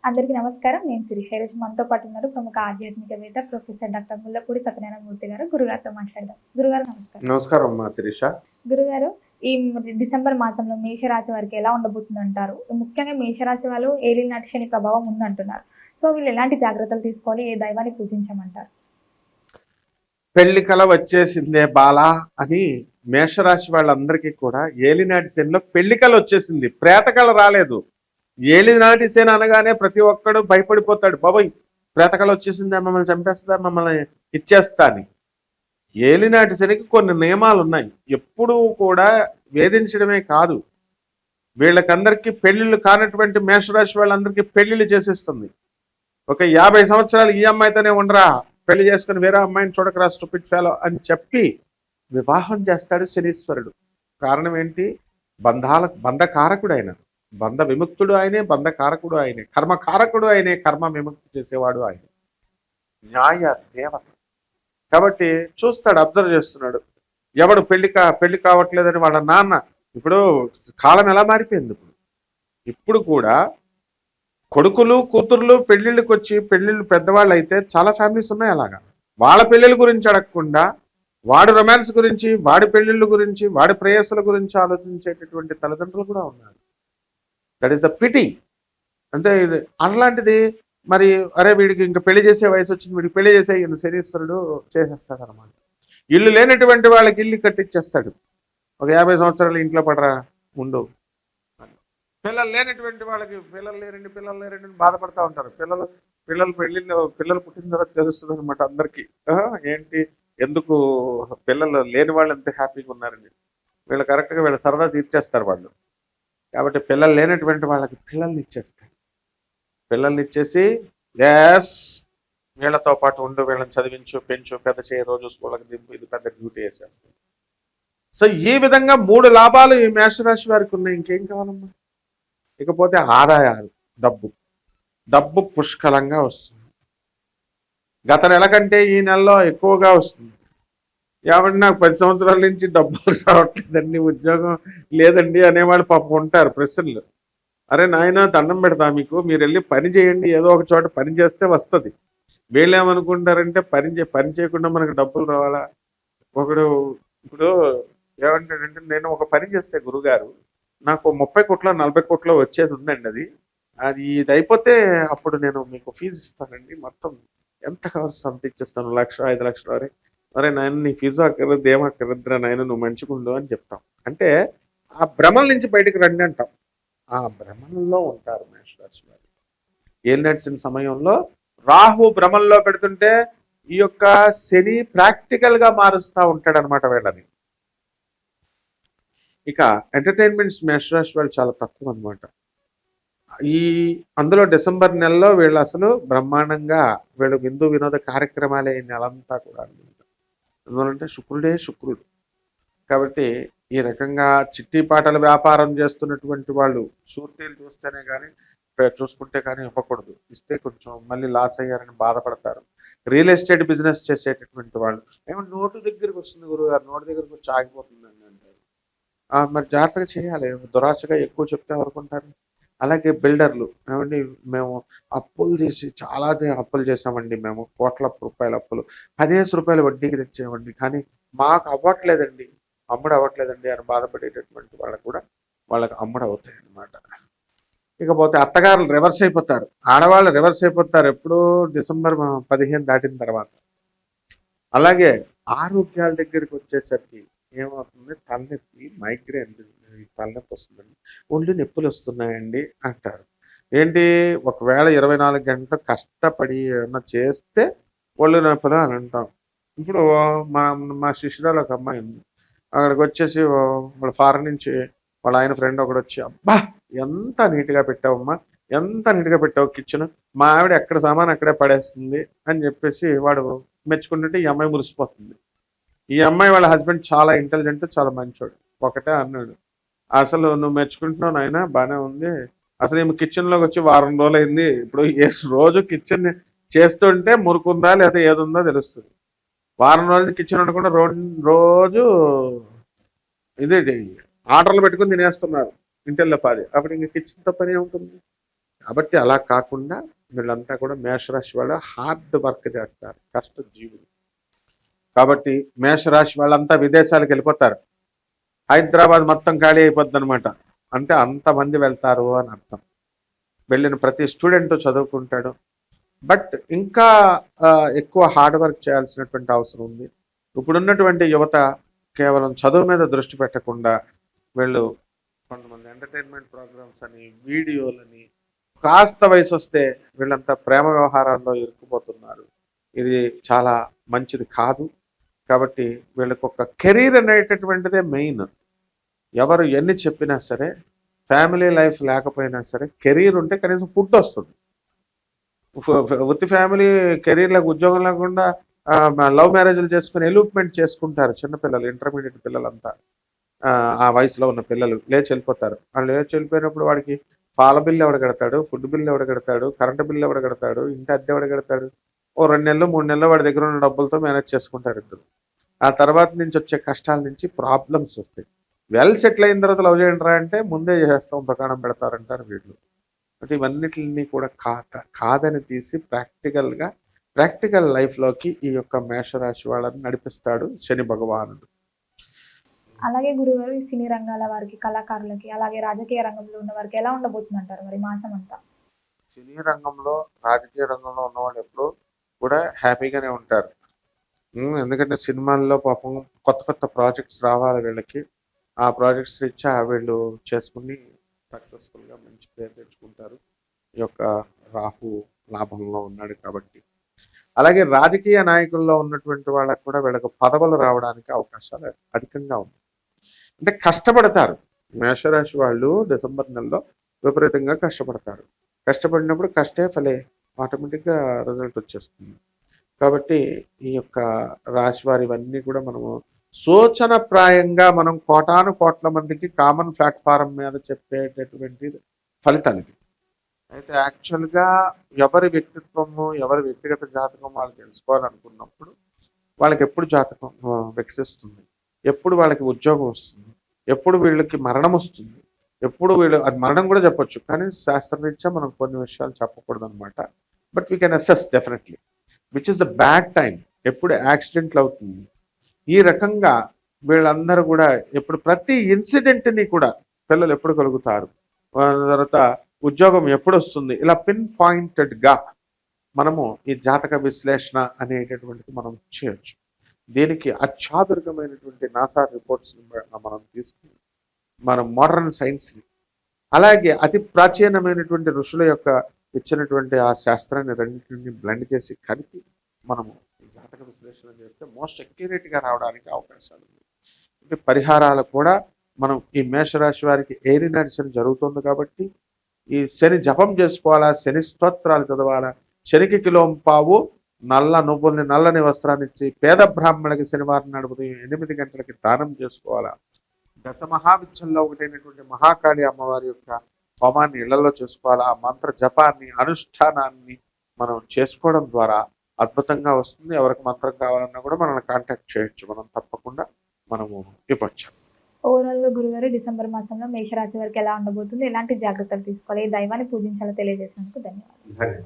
అందరికీ నమస్కారం. నేను శిరీష. ఈరోజు మనతో పాటు ఉన్నారు ప్రముఖ ఆధ్యాత్మికవేత్త ప్రొఫెసర్ డాక్టర్ ముల్లపూడి సత్యనారాయణమూర్తి గారు. గురుగారితో మాట్లాడదాం. గురుగారు నమస్కారం. నమస్కారం అమ్మా శిరీష. గురుగారు, ఈ డిసెంబర్ మాసంలో మేషరాశి వారికి ఎలా ఉండబోతుందంటారు? ముఖ్యంగా మేషరాశి వాళ్ళు ఏలినాటి శని ప్రభావం ఉందంటున్నారు. సో వీళ్ళు ఎలాంటి జాగ్రత్తలు తీసుకోవాలి? ఏ దైవాన్ని పూజించమంటారు? పెళ్లి కల వచ్చేసిందే బాలా అని మేషరాశి వాళ్ళందరికీ కూడా ఏలినాటి శనిలో పెళ్లి కల వచ్చేసింది, ప్రేత కళ రాలేదు. ఏలినాటి శని అనగానే ప్రతి ఒక్కడు భయపడిపోతాడు, బాబోయ్ ప్రేత కళ వచ్చేసిందా, మమ్మల్ని చంపేస్తుందా, మమ్మల్ని ఇచ్చేస్తా అని. ఏలినాటి శనికి కొన్ని నియమాలు ఉన్నాయి. ఎప్పుడూ కూడా వేధించడమే కాదు, వీళ్ళకందరికీ పెళ్లిళ్ళు కానటువంటి మేషరాశి వాళ్ళందరికీ పెళ్లిళ్ళు చేసేస్తుంది. ఒక 50 సంవత్సరాలు ఈ అమ్మాయితోనే ఉండరా, పెళ్లి చేసుకుని వేరే అమ్మాయిని చూడకరా స్టూపిడ్ ఫెలో అని చెప్పి వివాహం చేస్తాడు శనీశ్వరుడు. కారణం ఏంటి? బంధకారకుడు ఆయన, బంధ విముక్తుడు ఆయనే, బంధకారకుడు ఆయనే, కర్మకారకుడు ఆయనే, కర్మ విముక్తి చేసేవాడు ఆయన, న్యాయ దేవత. కాబట్టి చూస్తాడు, అబ్జర్వ్ చేస్తున్నాడు. ఎవడు పెళ్లి కావట్లేదని వాళ్ళ నాన్న. ఇప్పుడు కాలం ఎలా మారిపోయింది. ఇప్పుడు కూడా కొడుకులు కూతుర్లు పెళ్లిళ్ళకి వచ్చి పెళ్లిళ్ళు పెద్దవాళ్ళు అయితే చాలా ఫ్యామిలీస్ ఉన్నాయి. అలాగా వాళ్ళ పెళ్లిళ్ళ గురించి అడగకుండా వాడి రొమాన్స్ గురించి, వాడి పెళ్లిళ్ళ గురించి, వాడి ప్రేయస్సుల గురించి ఆలోచించేటటువంటి తల్లిదండ్రులు కూడా ఉన్నారు. That is the pity. అంటే ఇది అలాంటిది. మరి అరే వీడికి ఇంకా పెళ్లి చేసే వయసు వచ్చింది, వీడికి పెళ్లి చేసే శనీశ్వరుడు చేసేస్తాడు అనమాట. ఇల్లు లేనటువంటి వాళ్ళకి ఇల్లు కట్టించేస్తాడు. ఒక 50 సంవత్సరాలు ఇంట్లో పడరా ముందు. పిల్లలు లేనటువంటి వాళ్ళకి పిల్లలు లేరండి బాధపడతా ఉంటారు. పిల్లలు పుట్టిన తర్వాత తెలుస్తుంది అనమాట అందరికీ. ఏంటి ఎందుకు పిల్లలు లేని వాళ్ళు ఎంత హ్యాపీగా ఉన్నారండి. వీళ్ళు కరెక్ట్గా వీళ్ళ సరదా తీర్చేస్తారు వాళ్ళు. కాబట్టి పిల్లలు లేనటువంటి వాళ్ళకి పిల్లల్ని ఇచ్చేస్తారు. పిల్లల్ని ఇచ్చేసి ఎస్ వీళ్ళతో పాటు ఉండు, వీళ్ళని చదివించు, పెంచు, పెద్ద చేయ, రోజు స్కూళ్ళకి దింపు, ఇది పెద్ద డ్యూటీ వేసేస్తారు. సో ఈ విధంగా 3 లాభాలు ఈ మేషరాశి వారికి ఉన్నాయి. ఇంకేం కావాలమ్మా? ఇకపోతే ఆదాయాలు, డబ్బు పుష్కలంగా వస్తుంది. గత నెల కంటే ఈ నెలలో ఎక్కువగా వస్తుంది. కాబట్టి నాకు 10 సంవత్సరాల నుంచి డబ్బులు రావట్లేదండి, ఉద్యోగం లేదండి అనేవాళ్ళు పాపం ఉంటారు ప్రశ్నలు. అరే నాయన దండం పెడతా మీకు, మీరు వెళ్ళి పని చేయండి, ఏదో ఒక చోట పని చేస్తే వస్తుంది. వీళ్ళు ఏమనుకుంటారంటే పని చేయకుండా మనకు డబ్బులు రావాలా. ఒకడు ఇప్పుడు ఏమంటాడంటే, నేను ఒక పని చేస్తే గురుగారు నాకు 30 కోట్ల 40 కోట్ల వచ్చేది ఉందండి, అది ఇది అయిపోతే అప్పుడు నేను మీకు ఫీజు ఇస్తానండి, మొత్తం ఎంత కావాల్సి అంత ఇచ్చేస్తాను, 1 లక్ష 5 లక్షల వరే. అరే నాయన నీ ఫీజు అక్కర్లేదు, ఏమక్కర్లేదురా నాయన, నువ్వు మంచిగుండు అని చెప్తాం. అంటే ఆ భ్రమల నుంచి బయటకు రండి అంటాం. ఆ భ్రమల్లో ఉంటారు మేషరాశి వారు. ఏం నడిచిన సమయంలో రాహు భ్రమల్లో పెడుతుంటే ఈ యొక్క శని ప్రాక్టికల్గా మారుస్తూ ఉంటాడు అనమాట వీళ్ళని. ఇక ఎంటర్టైన్మెంట్స్ మేషరాశి వాళ్ళు చాలా తక్కువ అనమాట. అందులో డిసెంబర్ నెలలో వీళ్ళు అసలు బ్రహ్మాండంగా వీళ్ళు విందు వినోద కార్యక్రమాలే ఈ నెలంతా కూడా. ఎందుకంటే శుక్రుడు కాబట్టి ఈ రకంగా చిట్టి పాటల వ్యాపారం చేస్తున్నటువంటి వాళ్ళు షూరిటీలు చూస్తేనే కానీ చూసుకుంటే కానీ ఇవ్వకూడదు. ఇస్తే కొంచెం మళ్ళీ లాస్ అయ్యారని బాధపడతారు. రియల్ ఎస్టేట్ బిజినెస్ చేసేటటువంటి వాళ్ళు ఏమో నోటు దగ్గరికి వస్తుంది గురుగారు, నోటు దగ్గరికి వచ్చి ఆగిపోతుందండి అంటారు. మరి జాగ్రత్తగా చేయాలి, దురాశగా ఎక్కువ చెప్తే ఎవరుకుంటారు. అలాగే బిల్డర్లు ఏమండి, మేము అప్పులు చేసి చాలా అప్పులు చేసామండి, మేము కోట్ల రూపాయల అప్పులు 10 రూపాయలు వడ్డీకి తెచ్చేవండి, కానీ మాకు అవ్వట్లేదండి అని బాధపడేటటువంటి వాళ్ళకు కూడా వాళ్ళకి అమ్ముడు అవుతాయి అన్నమాట. ఇకపోతే అత్తగారులు రివర్స్ అయిపోతారు, ఆడవాళ్ళు రివర్స్ అయిపోతారు ఎప్పుడూ డిసెంబర్ 15 దాటిన తర్వాత. అలాగే ఆరోగ్యాల దగ్గరికి వచ్చేసరికి ఏమవుతుంది, తలనొప్పి, మైగ్రేన్, తలనొప్పి వస్తుందండి, ఒళ్ళు నొప్పులు వస్తున్నాయండి అంటారు. ఏంటి, ఒకవేళ 24 గంటలు కష్టపడి ఏమన్నా చేస్తే ఒళ్ళు నొప్పులు అని అంటాం. ఇప్పుడు మా శిష్యురాలు ఒక అమ్మాయి ఉంది, అక్కడికి వచ్చేసి వాళ్ళ ఫారెన్ నుంచి వాళ్ళ ఆయన ఫ్రెండ్ ఒకడు వచ్చి, అబ్బా ఎంత నీట్గా పెట్టావమ్మా, ఎంత నీట్గా పెట్టావు కిచెన్, మా ఆవిడ ఎక్కడ సామాన్ అక్కడే పడేస్తుంది అని చెప్పేసి వాడు మెచ్చుకుంటుంటే ఈ అమ్మాయి మురిసిపోతుంది. ఈ అమ్మాయి వాళ్ళ హస్బెండ్ చాలా ఇంటెలిజెంట్, చాలా మంచోడు. ఒకటే అన్నాడు, అసలు నువ్వు మెచ్చుకుంటున్నావు నాయన, బాగానే ఉంది, అసలు ఈమె కిచెన్లోకి వచ్చి వారం రోజులు అయింది, ఇప్పుడు రోజు కిచెన్ చేస్తుంటే మురుకుందా లేదా ఏదుందో తెలుస్తుంది. వారం రోజులు కిచెన్ ఉండకుండా రోజు ఇదే ఆర్డర్లు పెట్టుకుని తినేస్తున్నారు ఇంటిల్లో పాది. అప్పుడు ఇంక కిచెన్తో పని ఏముంటుంది. కాబట్టి అలా కాకుండా వీళ్ళంతా కూడా మేషరాశి వాళ్ళు హార్డ్ వర్క్ చేస్తారు, కష్టజీవులు. కాబట్టి మేషరాశి వాళ్ళంతా విదేశాలకు వెళ్ళిపోతారు. హైదరాబాద్ మొత్తం ఖాళీ అయిపోద్ది అనమాట. అంటే అంతమంది వెళ్తారు అని అర్థం. వెళ్ళిన ప్రతి స్టూడెంట్ చదువుకుంటాడు. బట్ ఇంకా ఎక్కువ హార్డ్ వర్క్ చేయాల్సినటువంటి అవసరం ఉంది. ఇప్పుడున్నటువంటి యువత కేవలం చదువు మీద దృష్టి పెట్టకుండా వీళ్ళు కొంతమంది ఎంటర్టైన్మెంట్ ప్రోగ్రామ్స్ అని, వీడియోలని, కాస్త వయసు వస్తే వీళ్ళంతా ప్రేమ వ్యవహారాల్లో ఇరుక్కుపోతున్నారు. ఇది చాలా మంచిది కాదు. కాబట్టి వీళ్ళకి ఒక కెరీర్ అనేటటువంటిదే మెయిన్. ఎవరు ఎన్ని చెప్పినా సరే, ఫ్యామిలీ లైఫ్ లేకపోయినా సరే, కెరీర్ ఉంటే కనీసం ఫుడ్ వస్తుంది. ఉత్తి ఫ్యామిలీ కెరీర్లకు ఉద్యోగం లేకుండా లవ్ మ్యారేజ్లు చేసుకుని ఎలూప్మెంట్ చేసుకుంటారు చిన్నపిల్లలు, ఇంటర్మీడియట్ పిల్లలంతా. ఆ వయసులో ఉన్న పిల్లలు లేచి వెళ్ళిపోతారు. వాళ్ళు లేచి వెళ్ళిపోయినప్పుడు వాడికి పాల బిల్లు ఎవడ కడతాడు, ఫుడ్ బిల్లు ఎవడ కడతాడు, కరెంటు బిల్లు ఎవడ కడతాడు, ఇంటి అద్దె ఎవడ కడతాడు? ఓ 2 నెలలు 3 నెలలు వాడి దగ్గర ఉన్న డబ్బులతో మేనేజ్ చేసుకుంటారు ఇద్దరు. ఆ తర్వాత నుంచి వచ్చే కష్టాల నుంచి ప్రాబ్లమ్స్ వస్తాయి. వెల్ సెటిల్ అయిన తర్వాత లవ్ చేయండి అంటే ముందే చేసేస్తాం, దుకాణం పెడతారంటారు వీళ్ళు. అంటే ఇవన్నిటిని కూడా కాదని తీసి ప్రాక్టికల్ లైఫ్లోకి ఈ యొక్క మేషరాశి వాళ్ళని నడిపిస్తాడు శని భగవానుడు. అలాగే గురుగారు, ఈ సినీ రంగాల వారికి, కళాకారులకి, అలాగే రాజకీయ రంగంలో ఉన్న వారికి ఎలా ఉండబోతుంది అంటారు మరి మాసం అంతా? సినీ రంగంలో, రాజకీయ రంగంలో ఉన్న వాళ్ళు ఎప్పుడు కూడా హ్యాపీగానే ఉంటారు. ఎందుకంటే సినిమాల్లో పాపం కొత్త ప్రాజెక్ట్స్ రావాలి వీళ్ళకి. ఆ ప్రాజెక్ట్స్ రీత్యా వీళ్ళు చేసుకుని సక్సెస్ఫుల్గా మంచి పేరు తెచ్చుకుంటారు. ఈ యొక్క రాహు లాభంలో ఉన్నాడు కాబట్టి. అలాగే రాజకీయ నాయకుల్లో ఉన్నటువంటి వాళ్ళకు కూడా వీళ్ళకి పదవులు రావడానికి అవకాశాలు అధికంగా ఉన్నాయి. అంటే కష్టపడతారు. మేషరాశి వాళ్ళు డిసెంబర్ నెలలో విపరీతంగా కష్టపడతారు. కష్టపడినప్పుడు కష్టే ఫలే, ఆటోమేటిక్గా రిజల్ట్ వచ్చేస్తుంది. కాబట్టి ఈ యొక్క రాశి వారి ఇవన్నీ కూడా మనము సూచనప్రాయంగా మనం కోటాను కోట్ల మందికి కామన్ ప్లాట్ఫారం మీద చెప్పేటటువంటి ఫలితాలు. అయితే యాక్చువల్గా ఎవరి వ్యక్తిత్వము, ఎవరి వ్యక్తిగత జాతకం వాళ్ళు తెలుసుకోవాలనుకున్నప్పుడు వాళ్ళకి ఎప్పుడు జాతకం వికసిస్తుంది, ఎప్పుడు వాళ్ళకి ఉద్యోగం వస్తుంది, ఎప్పుడు వీళ్ళకి మరణం వస్తుంది, ఎప్పుడు వీళ్ళు అది మరణం కూడా చెప్పొచ్చు, కానీ శాస్త్రరీత్యా మనం కొన్ని విషయాలు చెప్పకూడదు అనమాట. But we can assess definitely which is the bad time, ఎప్పుడు యాక్సిడెంట్లు అవుతుంది. ఈ రకంగా వీళ్ళందరూ కూడా ఎప్పుడు ప్రతి ఇన్సిడెంట్ని కూడా పిల్లలు ఎప్పుడు కలుగుతారు, తర్వాత ఉద్యోగం ఎప్పుడు వస్తుంది, ఇలా పిన్ పాయింటెడ్గా మనము ఈ జాతక విశ్లేషణ అనేటటువంటిది మనం చేయొచ్చు. దీనికి అత్యాధునికమైనటువంటి నాసా రిపోర్ట్స్ని మనం తీసుకుని మనం మోడర్న్ సైన్స్ని, అలాగే అతి ప్రాచీనమైనటువంటి ఋషుల యొక్క ఇచ్చినటువంటి ఆ శాస్త్రాన్ని రెండింటిని బ్లెండ్ చేసి కలిపి మనము ఈ జాతక విశ్లేషణ చేస్తే మోస్ట్ అక్యురేట్గా రావడానికి అవకాశాలు ఉంది. అంటే పరిహారాలు కూడా మనం ఈ మేషరాశి వారికి ఏలినాటి శని జరుగుతుంది కాబట్టి ఈ శని జపం చేసుకోవాలా, శని స్తోత్రాలు చదవాలా, శనికి కిలోంపావు నల్ల నువ్వుల్ని, నల్లని వస్త్రాన్ని ఇచ్చి పేద బ్రాహ్మణులకి శనివారం నాడు ఉదయం 8 గంటలకి దానం చేసుకోవాలా. దశమహావిద్యల్లో ఒకటైనటువంటి మహాకాళి అమ్మవారి యొక్క హోమాన్ని ఇళ్లలో చేసుకోవాలా. ఆ మంత్ర జపాన్ని, అనుష్ఠానాన్ని మనం చేసుకోవడం ద్వారా అద్భుతంగా వస్తుంది. ఎవరికి మంత్రం కావాలన్నా కూడా మనల్ని కాంటాక్ట్ చేయొచ్చు, మనం తప్పకుండా మనము ఇవ్వచ్చు. ఓవరాల్గా గురుగారు, డిసెంబర్ మాసంలో మేషరాశి వారికి ఎలా ఉండబోతుంది, ఎలాంటి జాగ్రత్తలు తీసుకోవాలి, ఏ దైవాన్ని పూజించాలో తెలియజేసినందుకు ధన్యవాదాలు.